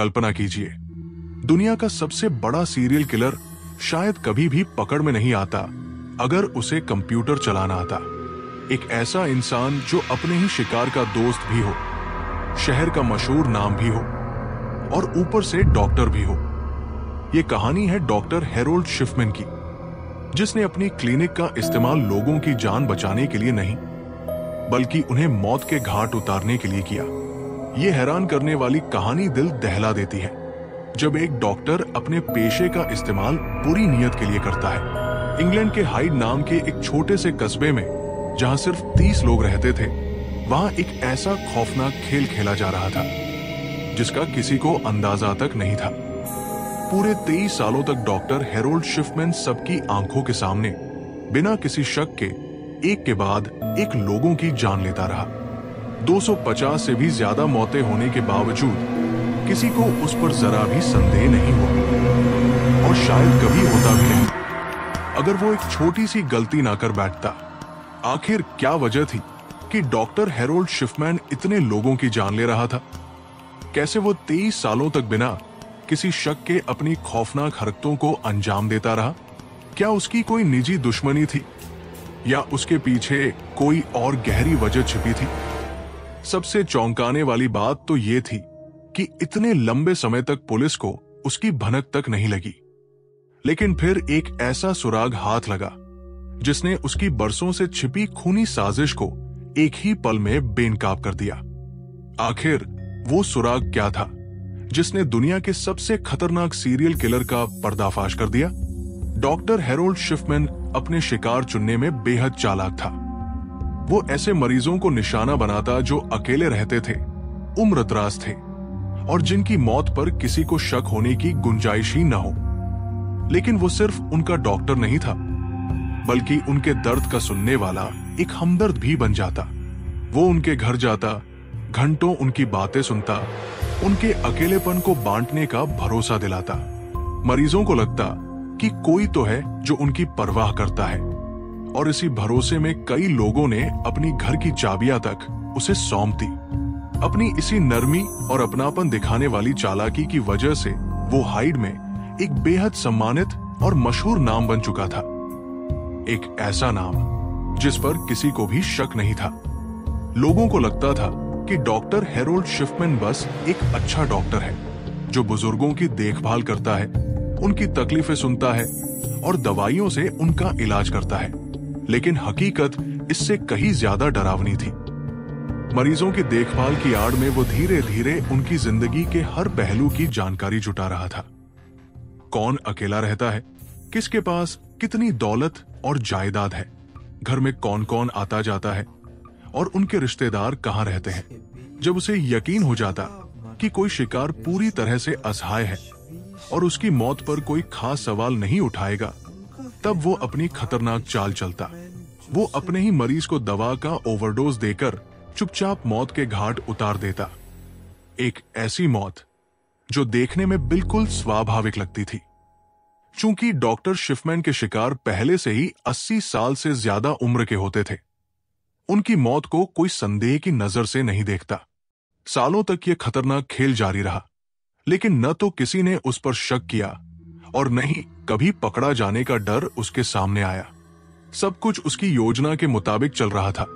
कल्पना कीजिए, दुनिया का सबसे बड़ा सीरियल किलर शायद कभी भी पकड़ में नहीं आता अगर उसे कंप्यूटर चलाना आता। एक ऐसा इंसान जो अपने ही शिकार का दोस्त भी हो, शहर का मशहूर नाम भी हो और ऊपर से डॉक्टर भी हो। यह कहानी है डॉक्टर हैरोल्ड शिफमैन की, जिसने अपनी क्लिनिक का इस्तेमाल लोगों की जान बचाने के लिए नहीं, बल्कि उन्हें मौत के घाट उतारने के लिए किया। यह हैरान करने वाली कहानी दिल दहला देती है, जब एक डॉक्टर अपने पेशे का इस्तेमाल बुरी नीयत के लिए करता है। इंग्लैंड के हाइड नाम के एक छोटे से कस्बे में, जहां सिर्फ 30 लोग रहते थे, वहां एक ऐसा खौफनाक खेल खेला जा रहा था जिसका किसी को अंदाजा तक नहीं था। पूरे 23 सालों तक डॉक्टर हैरोल्ड शिफमैन सबकी आंखों के सामने बिना किसी शक के एक के बाद एक लोगों की जान लेता रहा। 250 से भी ज्यादा मौतें होने के बावजूद किसी को उस पर जरा भी संदेह नहीं हुआ, और शायद कभी होता भी नहीं अगर वो एक छोटी सी गलती ना कर बैठता। आखिर क्या वजह थी कि डॉक्टर हैरोल्ड शिफमैन इतने लोगों की जान ले रहा था? कैसे वो 23 सालों तक बिना किसी शक के अपनी खौफनाक हरकतों को अंजाम देता रहा? क्या उसकी कोई निजी दुश्मनी थी, या उसके पीछे कोई और गहरी वजह छिपी थी? सबसे चौंकाने वाली बात तो यह थी कि इतने लंबे समय तक पुलिस को उसकी भनक तक नहीं लगी। लेकिन फिर एक ऐसा सुराग हाथ लगा जिसने उसकी बरसों से छिपी खूनी साजिश को एक ही पल में बेनकाब कर दिया। आखिर वो सुराग क्या था जिसने दुनिया के सबसे खतरनाक सीरियल किलर का पर्दाफाश कर दिया? डॉक्टर हैरोल्ड शिफमैन अपने शिकार चुनने में बेहद चालाक था। वो ऐसे मरीजों को निशाना बनाता जो अकेले रहते थे, उम्रदराज थे और जिनकी मौत पर किसी को शक होने की गुंजाइश ही न हो। लेकिन वो सिर्फ उनका डॉक्टर नहीं था, बल्कि उनके दर्द का सुनने वाला एक हमदर्द भी बन जाता। वो उनके घर जाता, घंटों उनकी बातें सुनता, उनके अकेलेपन को बांटने का भरोसा दिलाता। मरीजों को लगता कि कोई तो है जो उनकी परवाह करता है, और इसी भरोसे में कई लोगों ने अपनी घर की चाबियां तक उसे सौंप दी। अपनी इसी नरमी और अपनापन दिखाने वाली चालाकी की वजह से वो हाइड में एक बेहद सम्मानित और मशहूर नाम बन चुका था। एक ऐसा नाम जिस पर किसी को भी शक नहीं था। लोगों को लगता था कि डॉक्टर हैरोल्ड शिफमैन बस एक अच्छा डॉक्टर है जो बुजुर्गों की देखभाल करता है, उनकी तकलीफें सुनता है और दवाइयों से उनका इलाज करता है। लेकिन हकीकत इससे कहीं ज्यादा डरावनी थी। मरीजों की देखभाल की आड़ में वो धीरे धीरे उनकी जिंदगी के हर पहलू की जानकारी जुटा रहा था। कौन अकेला रहता है, किसके पास कितनी दौलत और जायदाद है, घर में कौन कौन आता जाता है और उनके रिश्तेदार कहां रहते हैं। जब उसे यकीन हो जाता कि कोई शिकार पूरी तरह से असहाय है और उसकी मौत पर कोई खास सवाल नहीं उठाएगा, तब वो अपनी खतरनाक चाल चलता। वो अपने ही मरीज को दवा का ओवरडोज देकर चुपचाप मौत के घाट उतार देता। एक ऐसी मौत जो देखने में बिल्कुल स्वाभाविक लगती थी। चूंकि डॉक्टर शिफमैन के शिकार पहले से ही 80 साल से ज्यादा उम्र के होते थे, उनकी मौत को कोई संदेह की नजर से नहीं देखता। सालों तक यह खतरनाक खेल जारी रहा, लेकिन न तो किसी ने उस पर शक किया और न ही कभी पकड़ा जाने का डर उसके सामने आया। सब कुछ उसकी योजना के मुताबिक चल रहा था,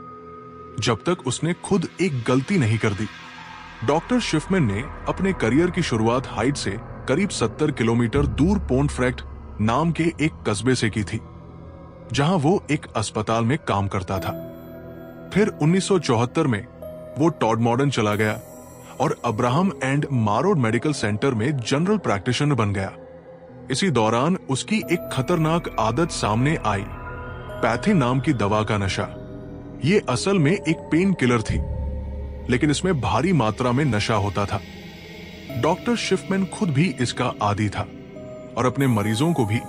जब तक उसने खुद एक गलती नहीं कर दी। डॉक्टर शिफमैन ने अपने करियर की शुरुआत हाइड से करीब 70 किलोमीटर दूर पोंटफ्रेक्ट नाम के एक कस्बे से की थी, जहां वो एक अस्पताल में काम करता था। फिर 1974 में वो टॉडमॉडर्न चला गया और अब्राहम एंड मारोड मेडिकल सेंटर में जनरल प्रैक्टिशनर बन गया। इसी दौरान उसकी एक खतरनाक आदत सामने आई, पैथिन नाम की दवा का नशा। ये असल में एक पेन किलर थी, लेकिन इसमें भारी मात्रा में नशा होता था। डॉक्टर शिफमैन खुद भी इसका आदी था और अपने मरीजों को भी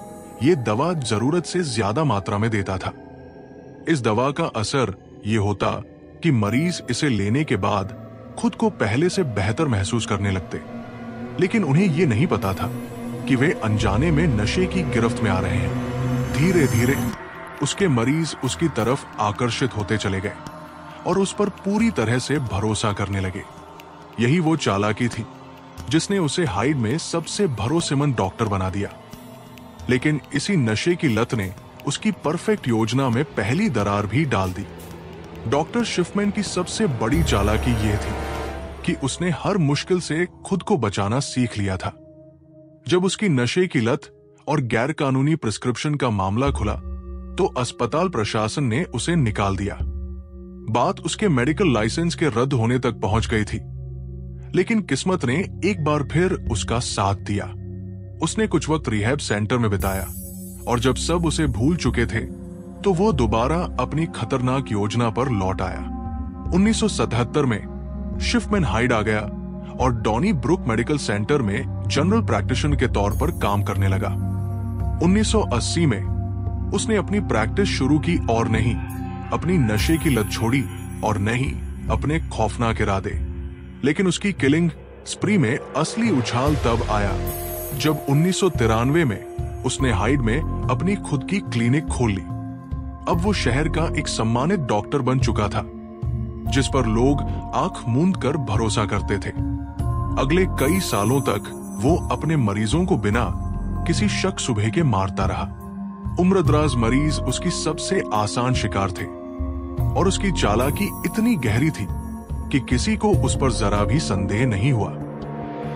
ये दवा जरूरत से ज्यादा मात्रा में देता था। इस दवा का असर ये होता कि मरीज इसे लेने के बाद खुद को पहले से बेहतर महसूस करने लगते, लेकिन उन्हें ये नहीं पता था कि वे अनजाने में नशे की गिरफ्त में आ रहे हैं। धीरे धीरे उसके मरीज उसकी तरफ आकर्षित होते चले गए और उस पर पूरी तरह से भरोसा करने लगे। यही वो चालाकी थी जिसने उसे हाइड में सबसे भरोसेमंद डॉक्टर बना दिया। लेकिन इसी नशे की लत ने उसकी परफेक्ट योजना में पहली दरार भी डाल दी। डॉक्टर शिफमैन की सबसे बड़ी चालाकी यह थी कि उसने हर मुश्किल से खुद को बचाना सीख लिया था। जब उसकी नशे की लत और गैर कानूनी प्रिस्क्रिप्शन का मामला खुला तो अस्पताल प्रशासन ने उसे निकाल दिया। बात उसके मेडिकल लाइसेंस के रद्द होने तक पहुंच गई थी। लेकिन किस्मत ने एक बार फिर उसका साथ दिया। उसने कुछ वक्त रिहैब सेंटर में बिताया और जब सब उसे भूल चुके थे तो वो दोबारा अपनी खतरनाक योजना पर लौट आया। 1977 में शिफमैन हाइड आ गया और डॉनी ब्रुक मेडिकल सेंटर में जनरल प्रैक्टिशनर के तौर पर काम करने लगा। 1980 में उसने अपनी प्रैक्टिस शुरू की और नहीं अपनी नशे की लत छोड़ी और नहीं अपने खौफनाक इरादे। लेकिन उसकी किलिंग स्प्री में असली उछाल तब आया जब 1993 में उसने हाइड में अपनी खुद की क्लिनिक खोल ली। अब वो शहर का एक सम्मानित डॉक्टर बन चुका था जिस पर लोग आंख मूंद कर भरोसा करते थे। अगले कई सालों तक वो अपने मरीजों को बिना किसी शक शुबे के मारता रहा। उम्रदराज मरीज उसकी सबसे आसान शिकार थे और उसकी चालाकी इतनी गहरी थी कि किसी को उस पर जरा भी संदेह नहीं हुआ।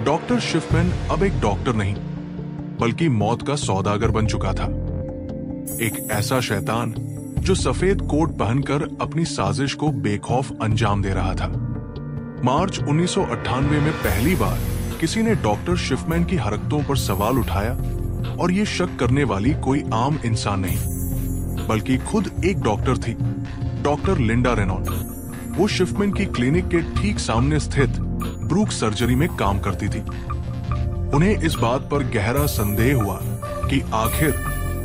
डॉक्टर शिफमैन अब एक डॉक्टर नहीं बल्कि मौत का सौदागर बन चुका था। एक ऐसा शैतान जो सफेद कोट पहनकर अपनी साजिश को बेखौफ अंजाम दे रहा था। मार्च 1998 में पहली बार किसी ने डॉक्टर शिफमैन की हरकतों पर सवाल उठाया और ये शक करने वाली कोई आम इंसान नहीं बल्कि खुद एक डॉक्टर थी, डॉक्टर लिंडा रेनॉल्ड। वो शिफमैन की क्लिनिक के ठीक सामने स्थित ब्रूक सर्जरी में काम करती थी। उन्हें इस बात पर गहरा संदेह हुआ कि आखिर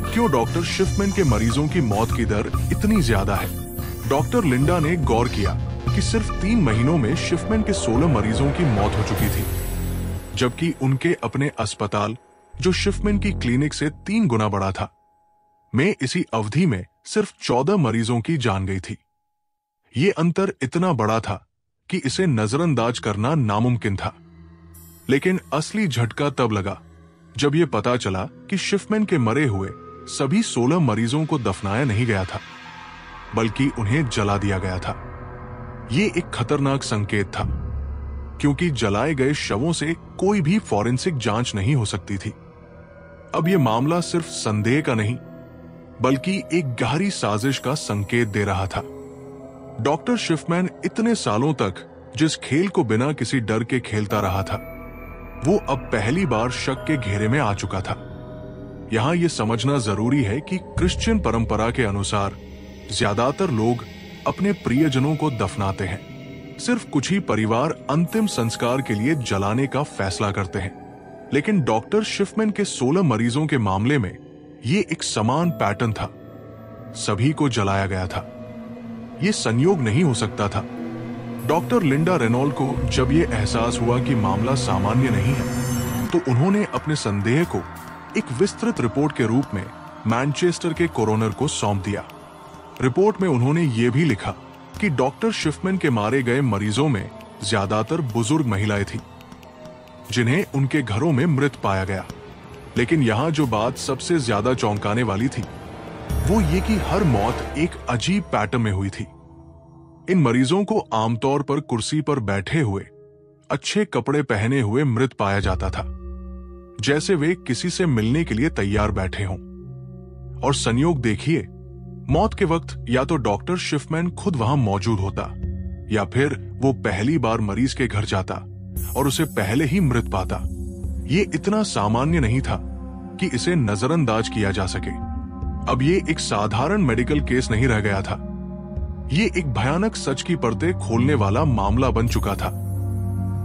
क्यों डॉक्टर शिफमैन के मरीजों की मौत की दर इतनी ज्यादा है। डॉक्टर लिंडा ने गौर किया कि सिर्फ 3 महीनों में शिफमैन के 16 मरीजों की मौत हो चुकी थी, जबकि उनके अपने अस्पताल जो शिफमैन की क्लिनिक से 3 गुना बड़ा था में इसी अवधि में सिर्फ 14 मरीजों की जान गई थी। ये अंतर इतना बड़ा था कि इसे नजरअंदाज करना नामुमकिन था। लेकिन असली झटका तब लगा जब यह पता चला कि शिफमैन के मरे हुए सभी 16 मरीजों को दफनाया नहीं गया था बल्कि उन्हें जला दिया गया था। ये एक खतरनाक संकेत था क्योंकि जलाए गए शवों से कोई भी फॉरेंसिक जांच नहीं हो सकती थी। अब यह मामला सिर्फ संदेह का नहीं बल्कि एक गहरी साजिश का संकेत दे रहा था। डॉक्टर शिफमैन इतने सालों तक जिस खेल को बिना किसी डर के खेलता रहा था वो अब पहली बार शक के घेरे में आ चुका था। यहां यह समझना जरूरी है कि क्रिश्चियन परंपरा के अनुसार ज्यादातर लोग अपने प्रियजनों को दफनाते हैं। सिर्फ कुछ ही परिवार अंतिम संस्कार के लिए जलाने का फैसला करते हैं। लेकिन डॉक्टर शिफमैन के 16 मरीजों के मामले में यह एक समान पैटर्न था। सभी को जलाया गया था। यह संयोग नहीं हो सकता था। डॉक्टर लिंडा रेनॉल्ड को जब यह एहसास हुआ कि मामला सामान्य नहीं है तो उन्होंने अपने संदेह को एक विस्तृत रिपोर्ट के रूप में मैनचेस्टर के कोरोनर को सौंप दिया। रिपोर्ट में उन्होंने ये भी लिखा कि डॉक्टर शिफमैन के मारे गए मरीजों में ज्यादातर बुजुर्ग महिलाएं थीं, जिन्हें उनके घरों में मृत पाया गया। लेकिन यहां जो बात सबसे ज्यादा चौंकाने वाली थी वो ये कि हर मौत एक अजीब पैटर्न में हुई थी। इन मरीजों को आमतौर पर कुर्सी पर बैठे हुए, अच्छे कपड़े पहने हुए मृत पाया जाता था, जैसे वे किसी से मिलने के लिए तैयार बैठे हों। और संयोग देखिए, मौत के वक्त या तो डॉक्टर शिफमैन खुद वहां मौजूद होता या फिर वो पहली बार मरीज के घर जाता और उसे पहले ही मृत पाता। ये इतना सामान्य नहीं था कि इसे नजरअंदाज किया जा सके। अब ये एक साधारण मेडिकल केस नहीं रह गया था। ये एक भयानक सच की परतें खोलने वाला मामला बन चुका था।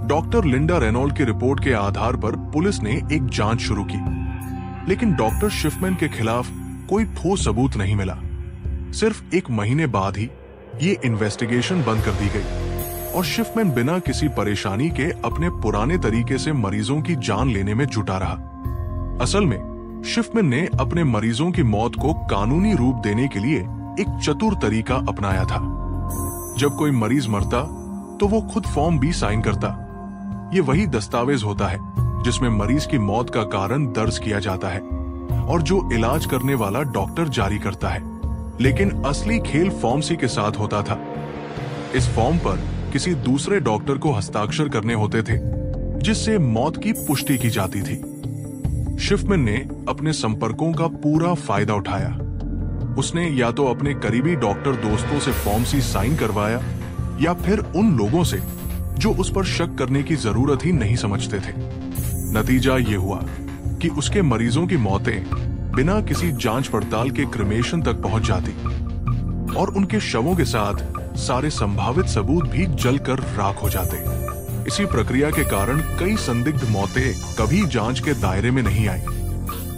डॉक्टर लिंडा रेनॉल्ड की रिपोर्ट के आधार पर पुलिस ने एक जांच शुरू की, लेकिन डॉक्टर शिफमैन के खिलाफ कोई ठोस सबूत नहीं मिला। सिर्फ 1 महीने बाद ही ये इन्वेस्टिगेशन बंद कर दी गई और शिफमैन बिना किसी परेशानी के अपने पुराने तरीके से मरीजों की जान लेने में जुटा रहा। असल में शिफमैन ने अपने मरीजों की मौत को कानूनी रूप देने के लिए एक चतुर तरीका अपनाया था। जब कोई मरीज मरता तो वो खुद फॉर्म B साइन करता, ये वही दस्तावेज होता है जिसमें मरीज की मौत का कारण दर्ज किया जाता है और जो इलाज करने वाला डॉक्टर जारी करता है। लेकिन असली खेल फॉर्म सी के साथ होता था। इस फॉर्म पर किसी दूसरे डॉक्टर को हस्ताक्षर करने होते थे जिससे मौत की पुष्टि की जाती थी। शिफमैन ने अपने संपर्कों का पूरा फायदा उठाया। उसने या तो अपने करीबी डॉक्टर दोस्तों से फॉर्म सी साइन करवाया या फिर उन लोगों से जो उस पर शक करने की जरूरत ही नहीं समझते थे। नतीजा ये हुआ कि उसके मरीजों की मौतें बिना किसी जांच पड़ताल के क्रिमेशन तक पहुंच जाती और उनके शवों के साथ सारे संभावित सबूत भी जलकर राख हो जाते। इसी प्रक्रिया के कारण कई संदिग्ध मौतें कभी जांच के दायरे में नहीं आई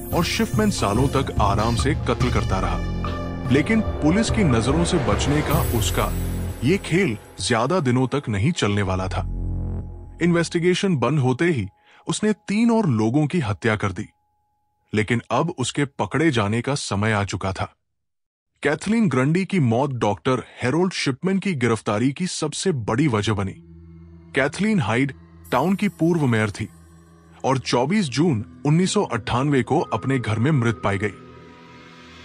और शिफमैन सालों तक आराम से कत्ल करता रहा। लेकिन पुलिस की नजरों से बचने का उसका ये खेल ज्यादा दिनों तक नहीं चलने वाला था। इन्वेस्टिगेशन बंद होते ही उसने 3 और लोगों की हत्या कर दी। लेकिन अब उसके पकड़े जाने का समय आ चुका था। कैथलीन ग्रंडी की मौत डॉक्टर हैरोल्ड शिपमैन की गिरफ्तारी की सबसे बड़ी वजह बनी। कैथलीन हाइड टाउन की पूर्व मेयर थी और 24 जून 1998 को अपने घर में मृत पाई गई।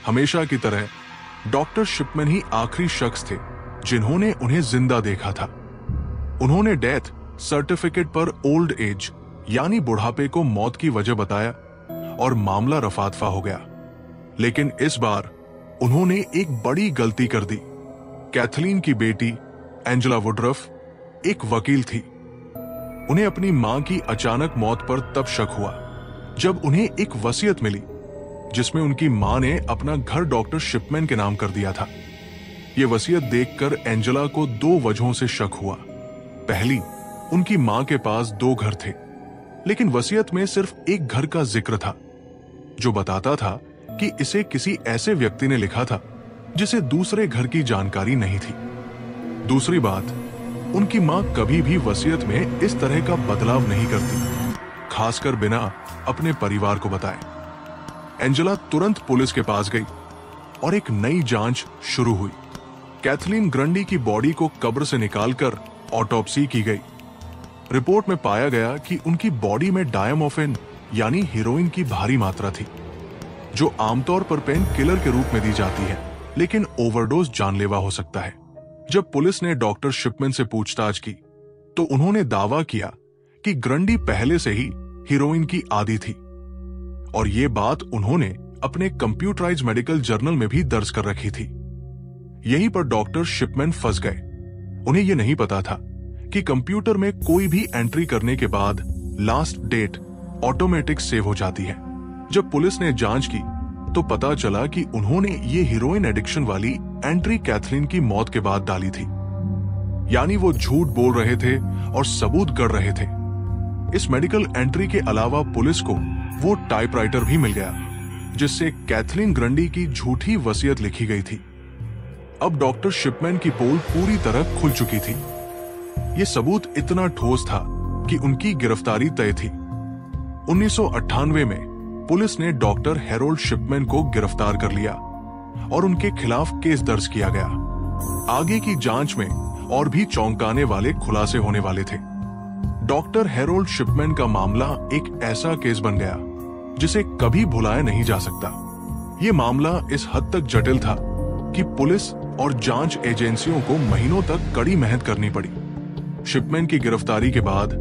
हमेशा की तरह डॉक्टर शिपमैन ही आखिरी शख्स थे जिन्होंने उन्हें जिंदा देखा था। उन्होंने डेथ सर्टिफिकेट पर ओल्ड एज यानी बुढ़ापे को मौत की वजह बताया और मामला रफादफा हो गया। लेकिन इस बार उन्होंने एक बड़ी गलती कर दी। कैथलीन की बेटी एंजेला वुडरफ एक वकील थी। उन्हें अपनी मां की अचानक मौत पर तब शक हुआ जब उन्हें एक वसीयत मिली जिसमें उनकी मां ने अपना घर डॉक्टर शिपमैन के नाम कर दिया था। यह वसीयत देखकर एंजेला को 2 वजहों से शक हुआ। पहली, उनकी मां के पास 2 घर थे, लेकिन वसीयत में सिर्फ एक घर का जिक्र था जो बताता था कि इसे किसी ऐसे व्यक्ति ने लिखा था जिसे दूसरे घर की जानकारी नहीं थी। दूसरी बात, उनकी मां कभी भी वसीयत में इस तरह का बदलाव नहीं करती, खासकर बिना अपने परिवार को बताए। एंजेला तुरंत पुलिस के पास गई और एक नई जांच शुरू हुई। कैथलीन ग्रंडी की बॉडी को कब्र से निकालकर ऑटोप्सी की गई। रिपोर्ट में पाया गया कि उनकी बॉडी में डायमोफेन यानी हीरोइन की भारी मात्रा थी, जो आमतौर पर पेन किलर के रूप में दी जाती है, लेकिन ओवरडोज जानलेवा हो सकता है। जब पुलिस ने डॉक्टर शिपमैन से पूछताछ की तो उन्होंने दावा किया कि ग्रंडी पहले से ही हीरोइन की आदी थी और ये बात उन्होंने अपने कंप्यूटराइज्ड मेडिकल जर्नल में भी दर्ज कर रखी थी। यहीं पर डॉक्टर शिपमैन फंस गए। उन्हें यह नहीं पता था कि कंप्यूटर में कोई भी एंट्री करने के बाद लास्ट डेट ऑटोमेटिक सेव हो जाती है। जब पुलिस ने जांच की तो पता चला कि उन्होंने ये हीरोइन एडिक्शन वाली एंट्री कैथलीन की मौत के बाद डाली थी, यानी वो झूठ बोल रहे थे और सबूत गढ़ रहे थे। इस मेडिकल एंट्री के अलावा पुलिस को वो टाइपराइटर भी मिल गया जिससे कैथलीन ग्रंडी की झूठी वसीयत लिखी गई थी। अब डॉक्टर शिपमैन की पोल पूरी तरह खुल चुकी थी। ये सबूत इतना ठोस था कि उनकी गिरफ्तारी तय थी। 1998 में पुलिस ने डॉक्टर हैरोल्ड शिपमैन को गिरफ्तार कर लिया और उनके खिलाफ केस दर्ज किया गया। आगे की जांच में और भी चौंकाने वाले खुलासे होने वाले थे। डॉक्टर हैरोल्ड शिपमैन का मामला एक ऐसा केस बन गया जिसे कभी भुलाया नहीं जा सकता। यह मामला इस हद तक जटिल था कि पुलिस और जांच एजेंसियों को महीनों तक कड़ी मेहनत करनी पड़ी। शिपमैन की गिरफ्तारी के बाद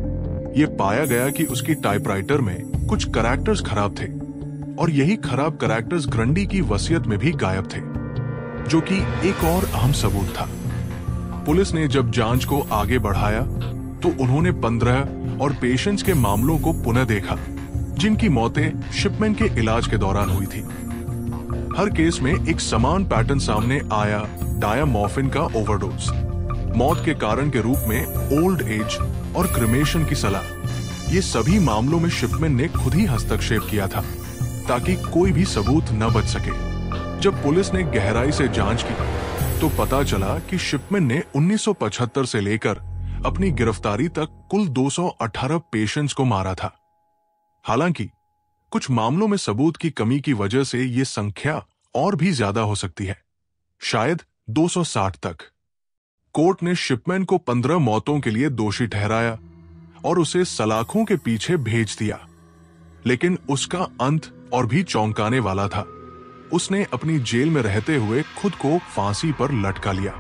यह पाया गया कि उसकी टाइपराइटर में कुछ कैरेक्टर्स खराब थे और यही खराब कैरेक्टर्स ग्रंडी की वसीयत में भी गायब थे, जो कि एक और अहम सबूत था। पुलिस ने जब जांच को आगे बढ़ाया तो उन्होंने 15 और पेशेंट्स के मामलों को पुनः देखा जिनकी मौतें शिपमैन के इलाज के दौरान हुई थी। हर केस में एक समान पैटर्न सामने आया, डायमोफिन का ओवरडोज। मौत के कारण के रूप में ओल्ड एज और क्रिमेशन की सलाह। ये सभी मामलों में शिपमैन ने खुद ही हस्तक्षेप किया था ताकि कोई भी सबूत न बच सके। जब पुलिस ने गहराई से जांच की तो पता चला कि शिपमैन ने 1975 से लेकर अपनी गिरफ्तारी तक कुल 218 पेशेंट्स को मारा था। हालांकि कुछ मामलों में सबूत की कमी की वजह से ये संख्या और भी ज्यादा हो सकती है, शायद 260 तक। कोर्ट ने शिपमैन को 15 मौतों के लिए दोषी ठहराया और उसे सलाखों के पीछे भेज दिया। लेकिन उसका अंत और भी चौंकाने वाला था। उसने अपनी जेल में रहते हुए खुद को फांसी पर लटका लिया।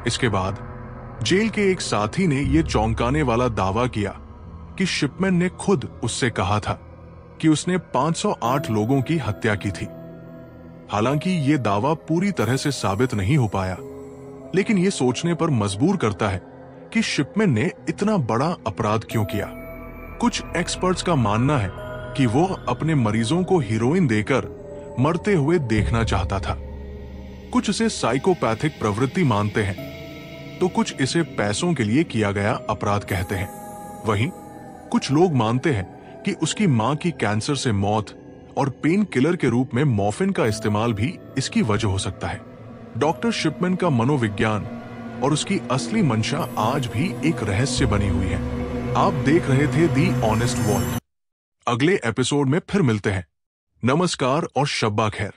इसके बाद जेल के एक साथी ने यह चौंकाने वाला दावा किया कि शिपमैन ने खुद उससे कहा था कि उसने 508 लोगों की हत्या की थी। हालांकि यह दावा पूरी तरह से साबित नहीं हो पाया, लेकिन यह सोचने पर मजबूर करता है कि शिपमैन ने इतना बड़ा अपराध क्यों किया। कुछ एक्सपर्ट्स का मानना है कि वो अपने मरीजों को हीरोइन देकर मरते हुए देखना चाहता था। कुछ इसे साइकोपैथिक प्रवृत्ति मानते हैं, तो कुछ इसे पैसों के लिए किया गया अपराध कहते हैं। वहीं कुछ लोग मानते हैं कि उसकी मां की कैंसर से मौत और पेन किलर के रूप में मॉर्फिन का इस्तेमाल भी इसकी वजह हो सकता है। डॉक्टर शिपमैन का मनोविज्ञान और उसकी असली मंशा आज भी एक रहस्य बनी हुई है। आप देख रहे थे दी ऑनेस्ट वॉल्ट। अगले एपिसोड में फिर मिलते हैं। नमस्कार और शब्बा खैर।